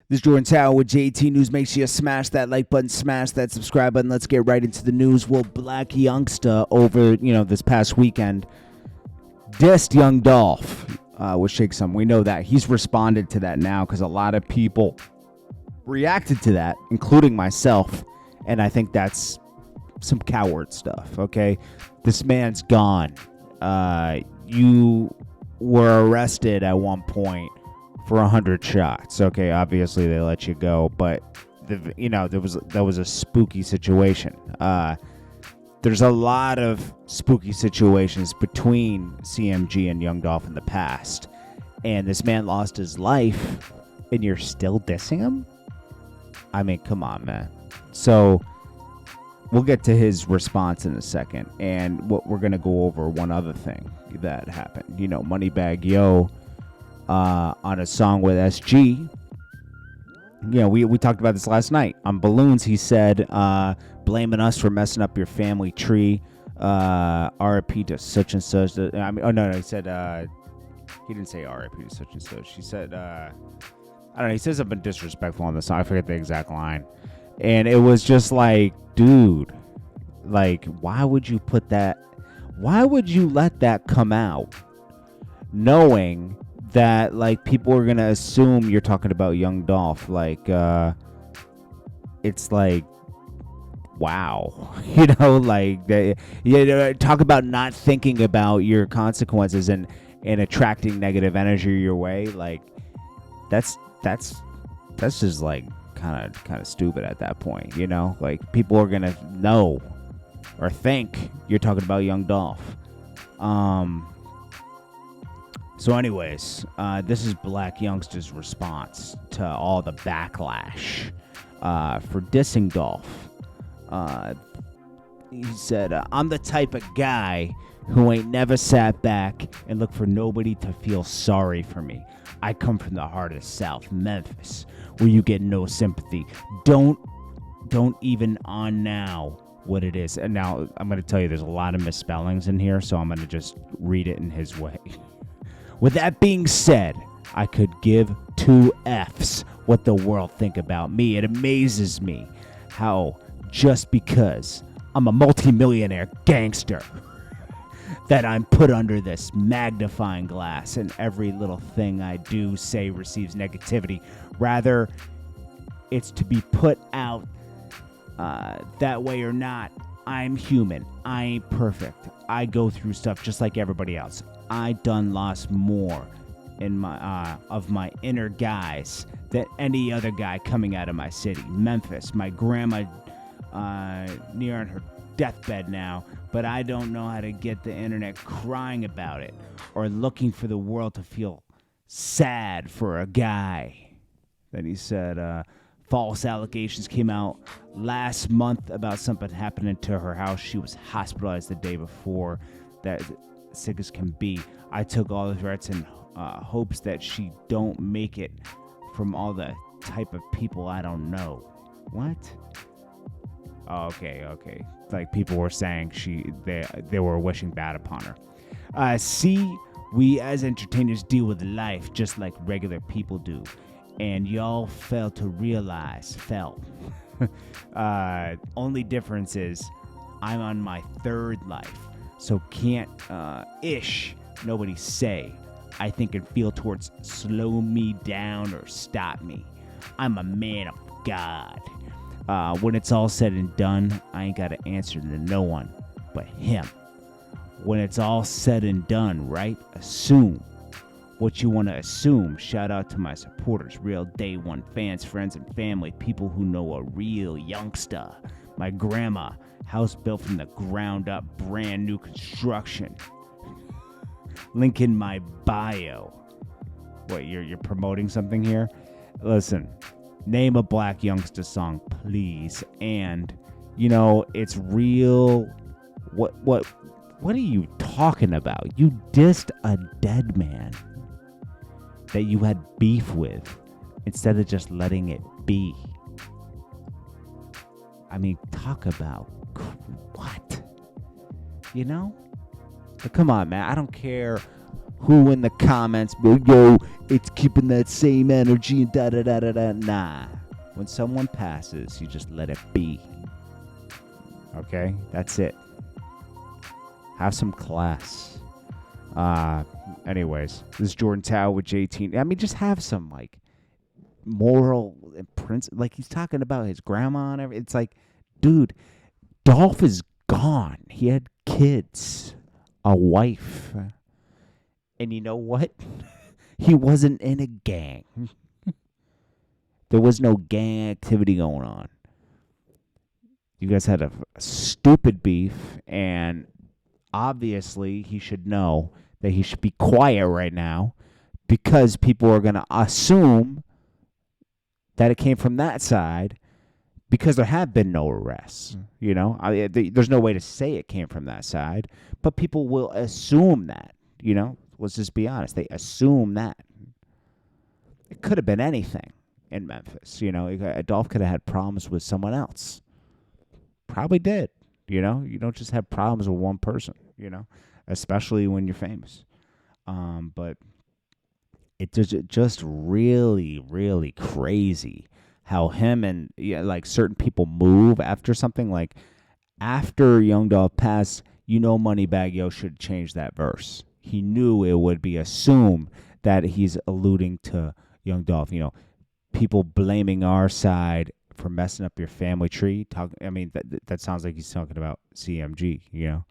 This is JordanTower with JT News. Make sure you smash that like button, smash that subscribe button. Let's get right into the news. Well, Blac Youngsta over, this past weekend dissed young Dolph with Shake Some. We know that. He's responded to that now because a lot of people reacted to that, including myself. And I think that's some coward stuff, okay? This man's gone. You were arrested at one point for 100 shots. Okay, obviously they let you go, but that was a spooky situation. There's a lot of spooky situations between CMG and Young Dolph in the past, and this man lost his life, and you're still dissing him? I mean, come on, man. So we'll get to his response in a second, and what we're gonna go over one other thing that happened. Moneybagg Yo. On a song with SG. We talked about this last night. On Balloons, he said, blaming us for messing up your family tree. RIP to such and such. He said, he didn't say RIP to such and such. He said, I don't know, he says something disrespectful on the song. I forget the exact line. And it was just like, dude, like, why would you put that? Why would you let that come out knowing that, like, people are gonna assume you're talking about Young Dolph? Like, it's like, wow, talk about not thinking about your consequences and attracting negative energy your way. Like, that's just like kind of stupid at that point. Like, people are gonna know or think you're talking about Young Dolph. So anyways, this is Blac Youngsta's response to all the backlash for dissing Dolph. He said, I'm the type of guy who ain't never sat back and looked for nobody to feel sorry for me. I come from the heart of the South, Memphis, where you get no sympathy. Don't even on now what it is. And now I'm going to tell you there's a lot of misspellings in here, so I'm going to just read it in his way. With that being said, I could give two Fs what the world think about me. It amazes me how just because I'm a multimillionaire gangster that I'm put under this magnifying glass and every little thing I do, say, receives negativity. Rather, it's to be put out that way or not. I'm human. I ain't perfect. I go through stuff just like everybody else. I done lost more in my of my inner guys than any other guy coming out of my city, Memphis. My grandma near on her deathbed now, but I don't know how to get the internet crying about it or looking for the world to feel sad for a guy. Then he said, false allegations came out last month about something happening to her house. She was hospitalized the day before. That sick as can be. I took all the threats in hopes that she don't make it from all the type of people I don't know. What? Oh, okay. Like, people were saying they were wishing bad upon her. See, we as entertainers deal with life just like regular people do. And y'all fail to realize. Only difference is I'm on my third life. So can't nobody say I think and feel towards slow me down or stop me. I'm a man of God. When it's all said and done, I ain't got to answer to no one but him. When it's all said and done, right? Assume what you want to assume. Shout out to my supporters, real day one fans, friends, and family, people who know a real youngster. My grandma, house built from the ground up, brand new construction. Link in my bio. What, you're promoting something here? Listen, name a Blac Youngsta song, please. And it's real. What are you talking about? You dissed a dead man that you had beef with instead of just letting it be. I mean, talk about what? But come on, man. I don't care Who in the comments be like, yo, it's keeping that same energy and da da da da da. Nah. When someone passes, you just let it be. Okay? That's it. Have some class. Anyways, this is Jordan Tower with JT. I mean, just have some, like, moral and principle. Like, he's talking about his grandma and everything. It's like, dude, Dolph is gone. He had kids, a wife. And you know what? He wasn't in a gang. There was no gang activity going on. You guys had a stupid beef, and obviously he should know that he should be quiet right now because people are going to assume that it came from that side because there have been no arrests. You know, there's no way to say it came from that side, but people will assume that, you know. Let's just be honest. They assume that. It could have been anything in Memphis. You know, Dolph could have had problems with someone else. Probably did. You know, you don't just have problems with one person, you know, especially when you're famous. But it's just really, really crazy how him and like certain people move after something. Like after Young Dolph passed, you know, Moneybagg Yo should change that verse. He knew it would be assumed that he's alluding to Young Dolph. You know, people blaming our side for messing up your family tree. I mean, that sounds like he's talking about CMG, you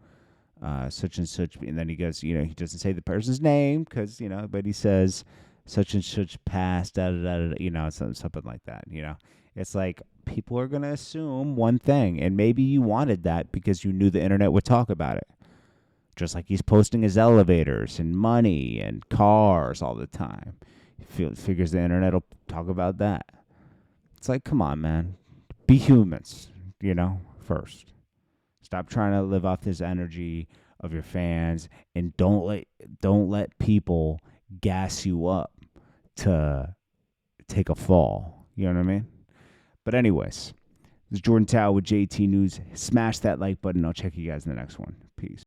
know, such and such. And then he goes, you know, he doesn't say the person's name because, you know, but he says such and such passed, da da da, you know, something like that, you know. It's like people are going to assume one thing, and maybe you wanted that because you knew the internet would talk about it. Just like he's posting his elevators and money and cars all the time. He figures the internet will talk about that. It's like, come on, man. Be humans, you know, first. Stop trying to live off this energy of your fans, and don't let people gas you up to take a fall. You know what I mean? But anyways, this is Jordan Tower with JT News. Smash that like button. I'll check you guys in the next one. Peace.